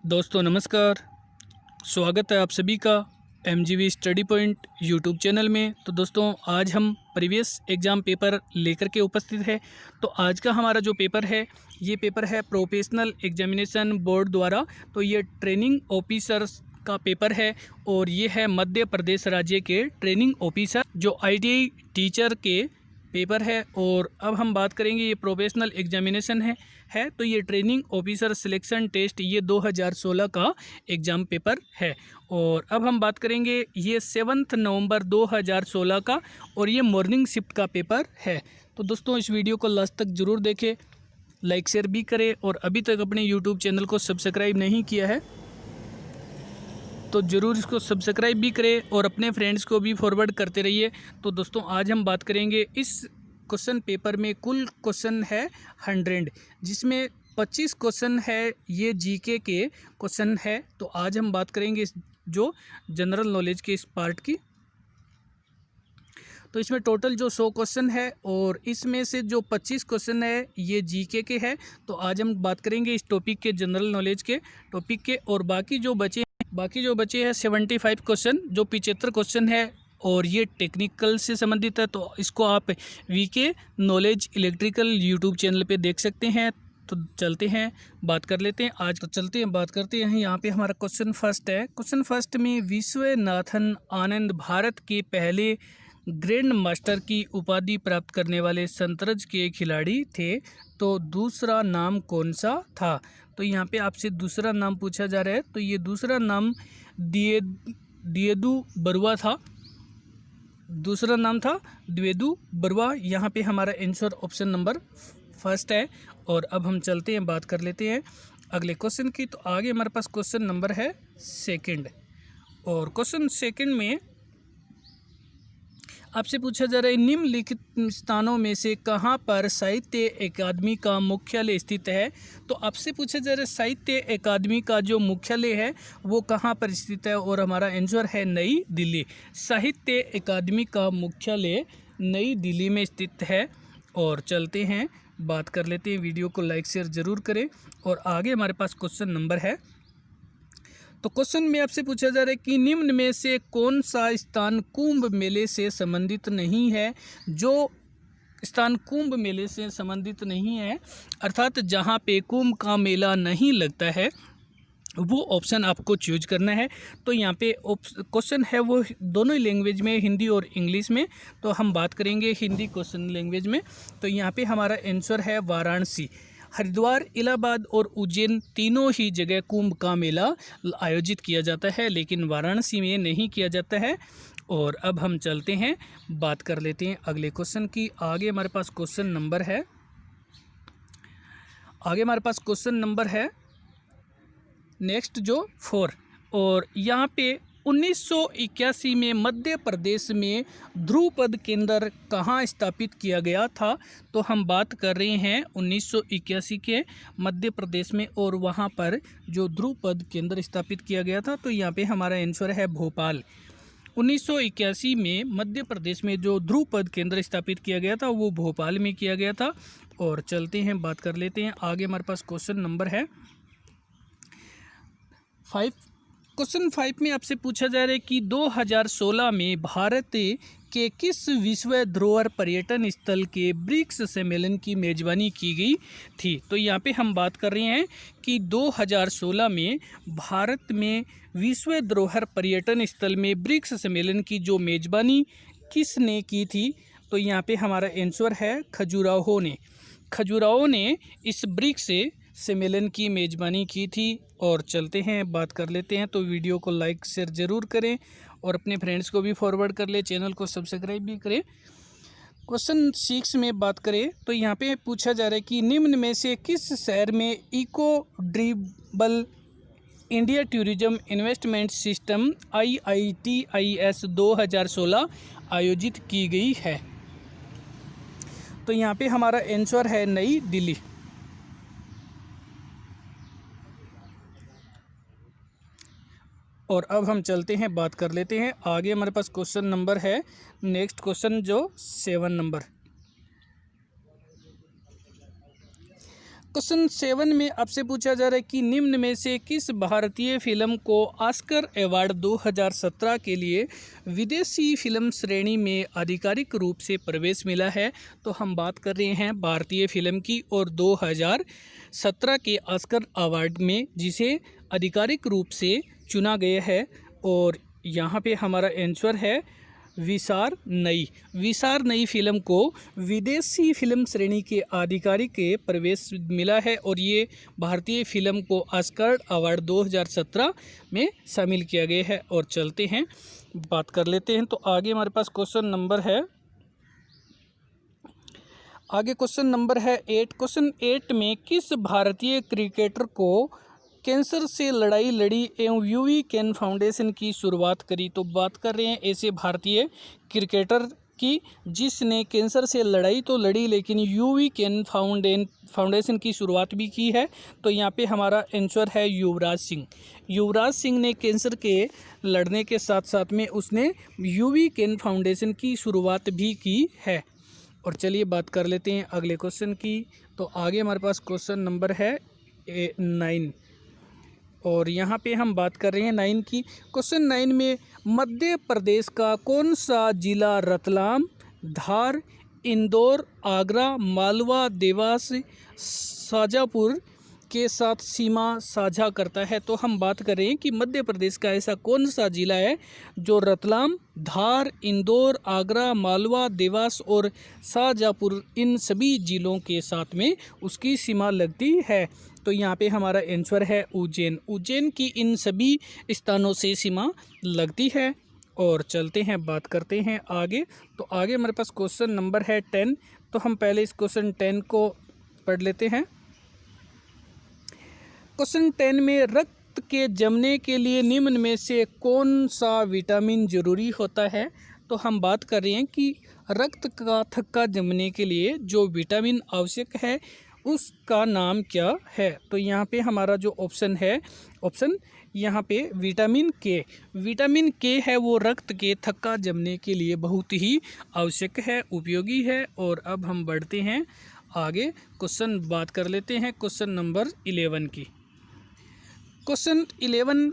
दोस्तों नमस्कार। स्वागत है आप सभी का MGV study point YouTube channel में। तो दोस्तों आज हम प्रीवियस एग्ज़ाम पेपर लेकर के उपस्थित है। तो आज का हमारा जो पेपर है ये पेपर है प्रोफेशनल एग्जामिनेशन बोर्ड द्वारा। तो ये ट्रेनिंग ऑफिसर्स का पेपर है और ये है मध्य प्रदेश राज्य के ट्रेनिंग ऑफिसर जो ITI टीचर के पेपर है। और अब हम बात करेंगे ये प्रोफेशनल एग्जामिनेशन है तो ये ट्रेनिंग ऑफिसर सिलेक्शन टेस्ट ये 2016 का एग्ज़ाम पेपर है। और अब हम बात करेंगे ये 7 नवंबर 2016 का और ये मॉर्निंग शिफ्ट का पेपर है। तो दोस्तों इस वीडियो को लास्ट तक ज़रूर देखें, लाइक शेयर भी करें और अभी तक अपने यूट्यूब चैनल को सब्सक्राइब नहीं किया है तो ज़रूर इसको सब्सक्राइब भी करें और अपने फ्रेंड्स को भी फॉरवर्ड करते रहिए। तो दोस्तों आज हम बात करेंगे इस क्वेश्चन पेपर में कुल क्वेश्चन है 100, जिसमें 25 क्वेश्चन है ये GK के क्वेश्चन है। तो आज हम बात करेंगे जो जनरल नॉलेज के इस पार्ट की। तो इसमें टोटल जो 100 क्वेश्चन है और इसमें से जो 25 क्वेश्चन है ये GK के है। तो आज हम बात करेंगे इस टॉपिक के जनरल नॉलेज के टॉपिक के। और बाकी जो बचे हैं 75 क्वेश्चन जो 75 क्वेश्चन है और ये टेक्निकल से संबंधित है। तो इसको आप VK knowledge electrical YouTube channel पे देख सकते हैं। तो चलते हैं बात कर लेते हैं आज। तो चलते हैं बात करते हैं। यहाँ पे हमारा क्वेश्चन फर्स्ट है। क्वेश्चन फर्स्ट में विश्वनाथन आनंद भारत के पहले ग्रैंड मास्टर की उपाधि प्राप्त करने वाले शतरंज के खिलाड़ी थे। तो दूसरा नाम कौन सा था? तो यहाँ पे आपसे दूसरा नाम पूछा जा रहा है। तो ये दूसरा नाम द्विवेदु बरुआ था। दूसरा नाम था द्विवेदु बरुआ। यहाँ पे हमारा आंसर ऑप्शन नंबर फर्स्ट है। और अब हम चलते हैं बात कर लेते हैं अगले क्वेश्चन की। तो आगे हमारे पास क्वेश्चन नंबर है सेकंड। और क्वेश्चन सेकंड में आपसे पूछा जा रहा है निम्नलिखित स्थानों में से कहाँ पर साहित्य अकादमी का मुख्यालय स्थित है? तो आपसे पूछा जा रहा है साहित्य अकादमी का जो मुख्यालय है वो कहाँ पर स्थित है? और हमारा आंसर है नई दिल्ली। साहित्य अकादमी का मुख्यालय नई दिल्ली में स्थित है। और चलते हैं बात कर लेते हैं। वीडियो को लाइक शेयर ज़रूर करें। और आगे हमारे पास क्वेश्चन नंबर है। तो क्वेश्चन में आपसे पूछा जा रहा है कि निम्न में से कौन सा स्थान कुंभ मेले से संबंधित नहीं है? जो स्थान कुंभ मेले से संबंधित नहीं है अर्थात जहाँ पे कुंभ का मेला नहीं लगता है वो ऑप्शन आपको चूज करना है। तो यहाँ पे क्वेश्चन है वो दोनों ही लैंग्वेज में, हिंदी और इंग्लिश में। तो हम बात करेंगे हिंदी क्वेश्चन लैंग्वेज में। तो यहाँ पे हमारा आंसर है वाराणसी। हरिद्वार, इलाहाबाद और उज्जैन तीनों ही जगह कुंभ का मेला आयोजित किया जाता है, लेकिन वाराणसी में नहीं किया जाता है। और अब हम चलते हैं बात कर लेते हैं अगले क्वेश्चन की। आगे हमारे पास क्वेश्चन नंबर है नेक्स्ट जो 4। और यहाँ पे 1981 में मध्य प्रदेश में ध्रुपद केंद्र कहाँ स्थापित किया गया था? तो हम बात कर रहे हैं 1981 के मध्य प्रदेश में और वहाँ पर जो ध्रुपद केंद्र स्थापित किया गया था। तो यहाँ पे हमारा आंसर है भोपाल। 1981 में मध्य प्रदेश में जो ध्रुपद केंद्र स्थापित किया गया था वो भोपाल में किया गया था। और चलते हैं बात कर लेते हैं आगे। हमारे पास क्वेश्चन नंबर है 5। क्वेश्चन 5 में आपसे पूछा जा रहा है कि 2016 में भारत के किस विश्व धरोहर पर्यटन स्थल के ब्रिक्स सम्मेलन की मेजबानी की गई थी? तो यहाँ पे हम बात कर रहे हैं कि 2016 में भारत में विश्व धरोहर पर्यटन स्थल में ब्रिक्स सम्मेलन की जो मेजबानी किसने की थी? तो यहाँ पे हमारा आंसर है खजुराहो ने इस ब्रिक्स सम्मेलन की मेजबानी की थी। और चलते हैं बात कर लेते हैं। तो वीडियो को लाइक शेयर ज़रूर करें और अपने फ्रेंड्स को भी फॉरवर्ड कर ले, चैनल को सब्सक्राइब भी करें। क्वेश्चन 6 में बात करें तो यहाँ पे पूछा जा रहा है कि निम्न में से किस शहर में इको ड्रिबल India tourism investment system IITIS 2016 आयोजित की गई है? तो यहाँ पे हमारा आंसर है नई दिल्ली। और अब हम चलते हैं बात कर लेते हैं आगे। हमारे पास क्वेश्चन नंबर है नेक्स्ट क्वेश्चन जो 7 नंबर। क्वेश्चन 7 में आपसे पूछा जा रहा है कि निम्न में से किस भारतीय फिल्म को ऑस्कर अवार्ड 2017 के लिए विदेशी फिल्म श्रेणी में आधिकारिक रूप से प्रवेश मिला है। तो हम बात कर रहे हैं भारतीय फिल्म की और 2017 के ऑस्कर अवार्ड में जिसे आधिकारिक रूप से चुना गया है। और यहाँ पे हमारा आंसर है विसार नई फिल्म को विदेशी फिल्म श्रेणी के आधिकारिक के प्रवेश मिला है और ये भारतीय फिल्म को ऑस्कर अवार्ड 2017 में शामिल किया गया है। और चलते हैं बात कर लेते हैं। तो आगे हमारे पास क्वेश्चन नंबर है 8। क्वेश्चन 8 में किस भारतीय क्रिकेटर को कैंसर से लड़ाई लड़ी एवं यूवी केन फाउंडेशन की शुरुआत करी। तो बात कर रहे हैं ऐसे भारतीय क्रिकेटर की जिसने कैंसर से लड़ाई तो लड़ी लेकिन यूवी केन फाउंडेशन की शुरुआत भी की है। तो यहाँ पे हमारा आंसर है युवराज सिंह ने कैंसर के लड़ने के साथ साथ में उसने यूवी केन फाउंडेशन की शुरुआत भी की है। और चलिए बात कर लेते हैं अगले क्वेश्चन की। तो आगे हमारे पास क्वेश्चन नंबर है 9 और यहाँ पे हम बात कर रहे हैं 9 की। क्वेश्चन 9 में मध्य प्रदेश का कौन सा जिला रतलाम, धार, इंदौर, आगरा, मालवा, देवास, शाजापुर के साथ सीमा साझा करता है। तो हम बात कर रहे हैं कि मध्य प्रदेश का ऐसा कौन सा जिला है जो रतलाम, धार, इंदौर, आगरा, मालवा, देवास और शाजापुर इन सभी जिलों के साथ में उसकी सीमा लगती है। तो यहाँ पे हमारा आंसर है उज्जैन की इन सभी स्थानों से सीमा लगती है। और चलते हैं बात करते हैं आगे। तो आगे हमारे पास क्वेश्चन नंबर है 10। तो हम पहले इस क्वेश्चन 10 को पढ़ लेते हैं। क्वेश्चन 10 में रक्त के जमने के लिए निम्न में से कौन सा विटामिन जरूरी होता है। तो हम बात कर रहे हैं कि रक्त का थक्का जमने के लिए जो विटामिन आवश्यक है उसका नाम क्या है। तो यहाँ पे हमारा जो ऑप्शन है यहाँ पे विटामिन के है वो रक्त के थक्का जमने के लिए बहुत ही आवश्यक है, उपयोगी है। और अब हम बढ़ते हैं आगे क्वेश्चन बात कर लेते हैं क्वेश्चन नंबर 11 की। क्वेश्चन 11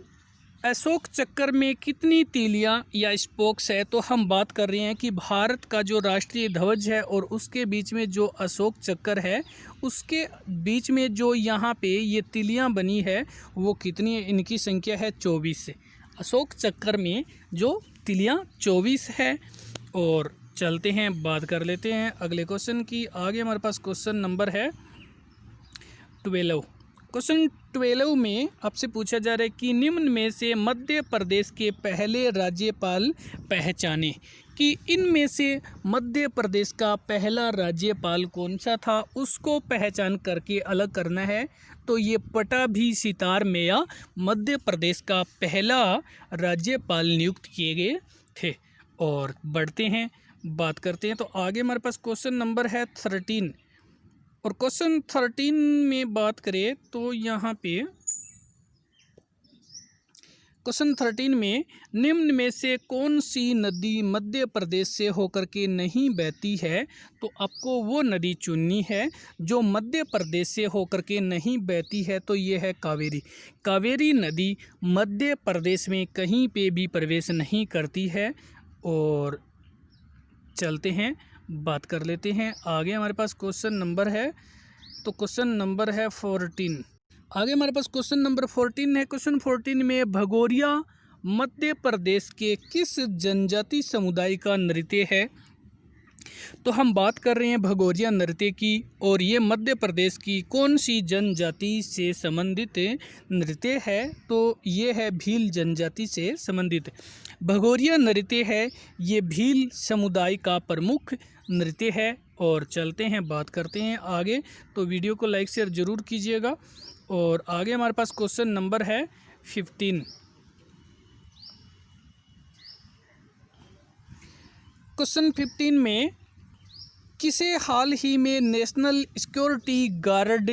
अशोक चक्र में कितनी तीलियां या स्पोक्स है। तो हम बात कर रहे हैं कि भारत का जो राष्ट्रीय ध्वज है और उसके बीच में जो अशोक चक्र है उसके बीच में जो यहाँ पे ये तीलियां बनी है वो कितनी है। इनकी संख्या है 24 से। अशोक चक्र में जो तीलियां 24 है। और चलते हैं बात कर लेते हैं अगले क्वेश्चन की। आगे हमारे पास क्वेश्चन नंबर है 12। क्वेश्चन 12 में आपसे पूछा जा रहा है कि निम्न में से मध्य प्रदेश के पहले राज्यपाल पहचाने कि इनमें से मध्य प्रदेश का पहला राज्यपाल कौन सा था उसको पहचान करके अलग करना है। तो ये पट्टाभी सितार मेया मध्य प्रदेश का पहला राज्यपाल नियुक्त किए गए थे। और बढ़ते हैं बात करते हैं। तो आगे हमारे पास क्वेश्चन नंबर है 13 और क्वेश्चन 13 में बात करें तो यहाँ पे क्वेश्चन 13 में निम्न में से कौन सी नदी मध्य प्रदेश से होकर के नहीं बहती है। तो आपको वो नदी चुननी है जो मध्य प्रदेश से होकर के नहीं बहती है। तो ये है कावेरी नदी मध्य प्रदेश में कहीं पे भी प्रवेश नहीं करती है। और चलते हैं बात कर लेते हैं आगे हमारे पास क्वेश्चन नंबर है। तो क्वेश्चन नंबर है 14। आगे हमारे पास क्वेश्चन नंबर 14 है। क्वेश्चन 14 में भगोरिया मध्य प्रदेश के किस जनजाति समुदाय का नृत्य है। तो हम बात कर रहे हैं भगोरिया नृत्य की और ये मध्य प्रदेश की कौन सी जनजाति से संबंधित नृत्य है। तो ये है भील जनजाति से संबंधित भगोरिया नृत्य है। ये भील समुदाय का प्रमुख नृत्य है। और चलते हैं बात करते हैं आगे। तो वीडियो को लाइक शेयर ज़रूर कीजिएगा। और आगे हमारे पास क्वेश्चन नंबर है 15। क्वेश्चन 15 में किसे हाल ही में नेशनल सिक्योरिटी गार्ड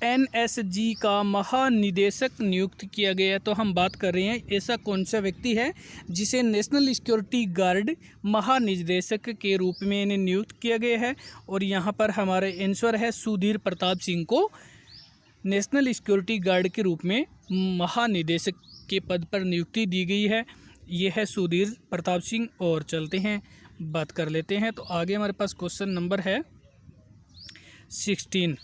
एनएसजी का महानिदेशक नियुक्त किया गया है। तो हम बात कर रहे हैं ऐसा कौन सा व्यक्ति है जिसे नेशनल सिक्योरिटी गार्ड महानिदेशक के रूप में इन्हें नियुक्त किया गया है। और यहाँ पर हमारा आंसर है सुधीर प्रताप सिंह को नेशनल सिक्योरिटी गार्ड के रूप में महानिदेशक के पद पर नियुक्ति दी गई है। ये है सुधीर प्रताप सिंह। और चलते हैं बात कर लेते हैं। तो आगे हमारे पास क्वेश्चन नंबर है 16।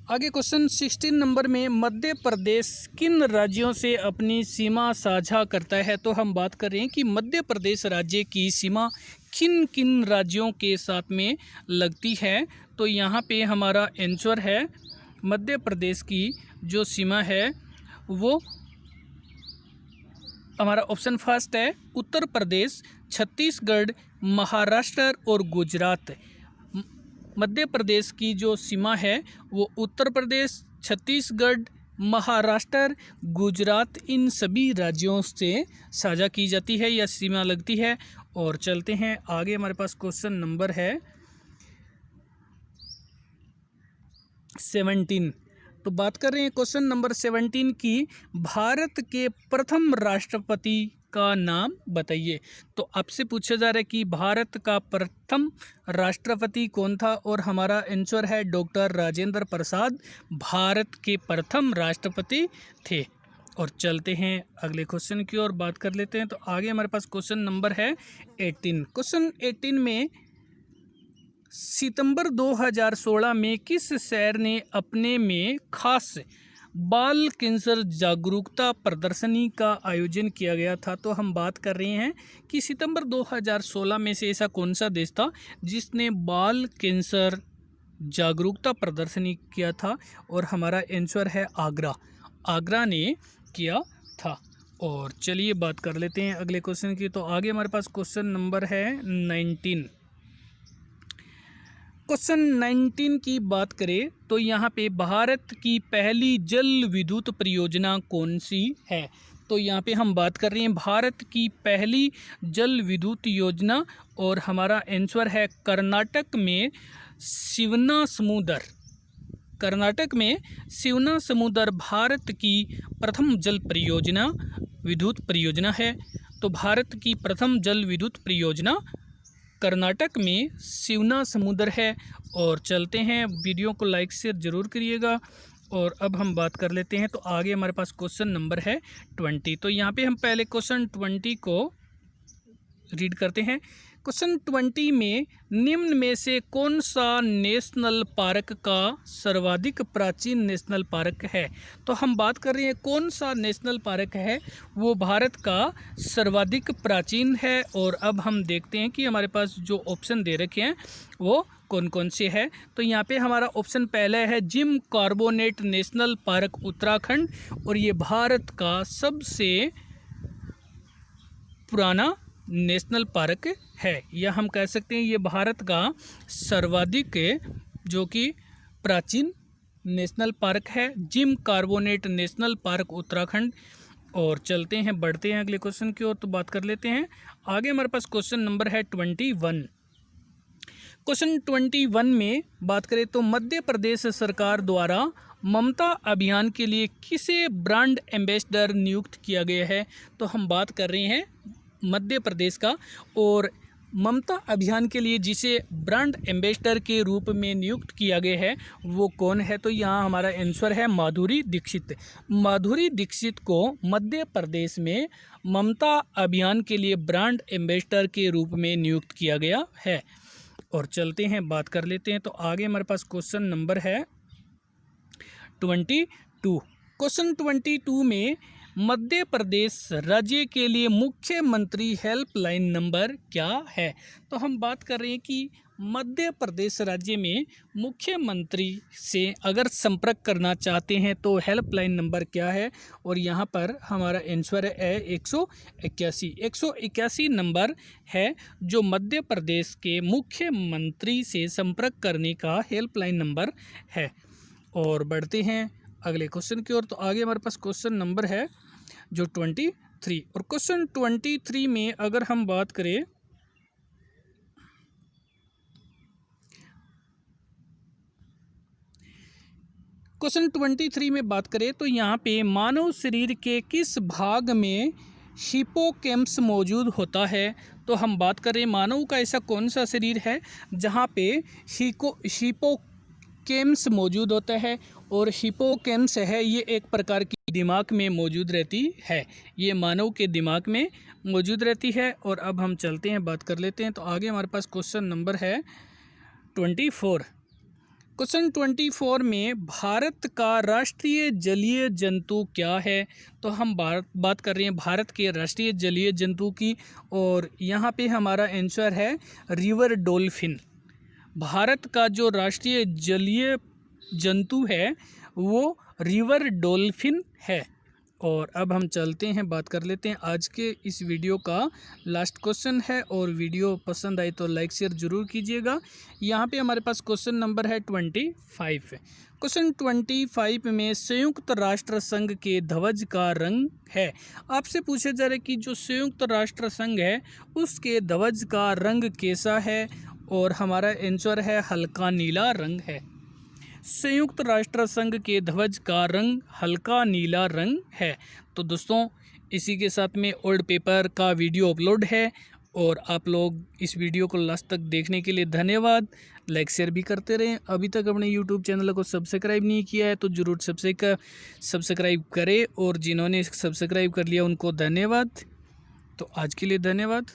आगे क्वेश्चन 16 नंबर में मध्य प्रदेश किन राज्यों से अपनी सीमा साझा करता है। तो हम बात कर रहे हैं कि मध्य प्रदेश राज्य की सीमा किन किन राज्यों के साथ में लगती है। तो यहाँ पे हमारा आंसर है मध्य प्रदेश की जो सीमा है वो हमारा ऑप्शन फर्स्ट है उत्तर प्रदेश, छत्तीसगढ़, महाराष्ट्र और गुजरात। मध्य प्रदेश की जो सीमा है वो उत्तर प्रदेश, छत्तीसगढ़, महाराष्ट्र, गुजरात इन सभी राज्यों से साझा की जाती है या सीमा लगती है। और चलते हैं आगे हमारे पास क्वेश्चन नंबर है 17। तो बात कर रहे हैं क्वेश्चन नंबर 17 की भारत के प्रथम राष्ट्रपति का नाम बताइए। तो आपसे पूछा जा रहा है कि भारत का प्रथम राष्ट्रपति कौन था और हमारा आंसर है डॉक्टर राजेंद्र प्रसाद भारत के प्रथम राष्ट्रपति थे। और चलते हैं अगले क्वेश्चन की ओर बात कर लेते हैं। तो आगे हमारे पास क्वेश्चन नंबर है 18। क्वेश्चन 18 में सितंबर 2016 में किस शहर ने अपने में खास बाल कैंसर जागरूकता प्रदर्शनी का आयोजन किया गया था। तो हम बात कर रहे हैं कि सितंबर 2016 में से ऐसा कौन सा देश था जिसने बाल कैंसर जागरूकता प्रदर्शनी किया था। और हमारा आंसर है आगरा ने किया था। और चलिए बात कर लेते हैं अगले क्वेश्चन की। तो आगे हमारे पास क्वेश्चन नंबर है 19। क्वेश्चन 19 की बात करें तो यहाँ पे भारत की पहली जल विद्युत परियोजना कौन सी है। तो यहाँ पे हम बात कर रहे हैं भारत की पहली जल विद्युत योजना और हमारा आंसर है कर्नाटक में शिवना समुद्र भारत की प्रथम जल परियोजना विद्युत परियोजना है। तो भारत की प्रथम जल विद्युत परियोजना कर्नाटक में शिवना समुद्र है। और चलते हैं वीडियो को लाइक शेयर ज़रूर करिएगा। और अब हम बात कर लेते हैं। तो आगे हमारे पास क्वेश्चन नंबर है 20। तो यहाँ पे हम पहले क्वेश्चन 20 को रीड करते हैं। क्वेश्चन 20 में निम्न में से कौन सा नेशनल पार्क का सर्वाधिक प्राचीन नेशनल पार्क है। तो हम बात कर रहे हैं कौन सा नेशनल पार्क है वो भारत का सर्वाधिक प्राचीन है। और अब हम देखते हैं कि हमारे पास जो ऑप्शन दे रखे हैं वो कौन कौन से है। तो यहाँ पे हमारा ऑप्शन पहला है Jim Corbett national park Uttarakhand और ये भारत का सबसे पुराना नेशनल पार्क है या हम कह सकते हैं ये भारत का सर्वाधिक जो कि प्राचीन नेशनल पार्क है Jim Corbett national park Uttarakhand. और चलते हैं बढ़ते हैं अगले क्वेश्चन की ओर। तो बात कर लेते हैं आगे हमारे पास क्वेश्चन नंबर है 21। क्वेश्चन 21 में बात करें तो मध्य प्रदेश सरकार द्वारा ममता अभियान के लिए किसे ब्रांड एम्बेसडर नियुक्त किया गया है। तो हम बात कर रहे हैं मध्य प्रदेश का और ममता अभियान के लिए जिसे ब्रांड एम्बेसडर के रूप में नियुक्त किया गया है वो कौन है। तो यहाँ हमारा आंसर है माधुरी दीक्षित को मध्य प्रदेश में ममता अभियान के लिए ब्रांड एम्बेसडर के रूप में नियुक्त किया गया है। और चलते हैं बात कर लेते हैं। तो आगे हमारे पास क्वेश्चन नंबर है 22। क्वेश्चन 22 में मध्य प्रदेश राज्य के लिए मुख्यमंत्री हेल्पलाइन नंबर क्या है। तो हम बात कर रहे हैं कि मध्य प्रदेश राज्य में मुख्यमंत्री से अगर संपर्क करना चाहते हैं तो हेल्पलाइन नंबर क्या है। और यहाँ पर हमारा आंसर है 181 नंबर है जो मध्य प्रदेश के मुख्यमंत्री से संपर्क करने का हेल्पलाइन नंबर है। और बढ़ते हैं अगले क्वेश्चन की ओर। तो आगे हमारे पास क्वेश्चन नंबर है जो 23 और क्वेश्चन 23 में अगर हम बात करें क्वेश्चन 23 में बात करें तो यहाँ पे मानव शरीर के किस भाग में हिप्पोकैम्पस मौजूद होता है। तो हम बात कर रहे हैं मानव का ऐसा कौन सा शरीर है जहाँ पे हिप्पोकैम्पस मौजूद होता है। और हिप्पोकैम्पस है ये एक प्रकार की दिमाग में मौजूद रहती है, ये मानव के दिमाग में मौजूद रहती है। और अब हम चलते हैं, बात कर लेते हैं। तो आगे हमारे पास क्वेश्चन नंबर है 24। क्वेश्चन 24 में भारत का राष्ट्रीय जलीय जंतु क्या है। तो हम बात कर रहे हैं भारत के राष्ट्रीय जलीय जंतु की, और यहाँ पे हमारा आंसर है रिवर डॉल्फिन। भारत का जो राष्ट्रीय जलीय जंतु है वो रिवर डॉल्फिन है। और अब हम चलते हैं, बात कर लेते हैं आज के इस वीडियो का लास्ट क्वेश्चन है। और वीडियो पसंद आए तो लाइक शेयर ज़रूर कीजिएगा। यहाँ पे हमारे पास क्वेश्चन नंबर है 25। क्वेश्चन 25 में संयुक्त राष्ट्र संघ के ध्वज का रंग है। आपसे पूछा जा रहा है कि जो संयुक्त राष्ट्र संघ है उसके ध्वज का रंग कैसा है। और हमारा आंसर है हल्का नीला रंग है। संयुक्त राष्ट्र संघ के ध्वज का रंग हल्का नीला रंग है। तो दोस्तों इसी के साथ में ओल्ड पेपर का वीडियो अपलोड है, और आप लोग इस वीडियो को लास्ट तक देखने के लिए धन्यवाद। लाइक शेयर भी करते रहें। अभी तक अपने यूट्यूब चैनल को सब्सक्राइब नहीं किया है तो ज़रूर सब्सक्राइब करें, और जिन्होंने सब्सक्राइब कर लिया उनको धन्यवाद। तो आज के लिए धन्यवाद।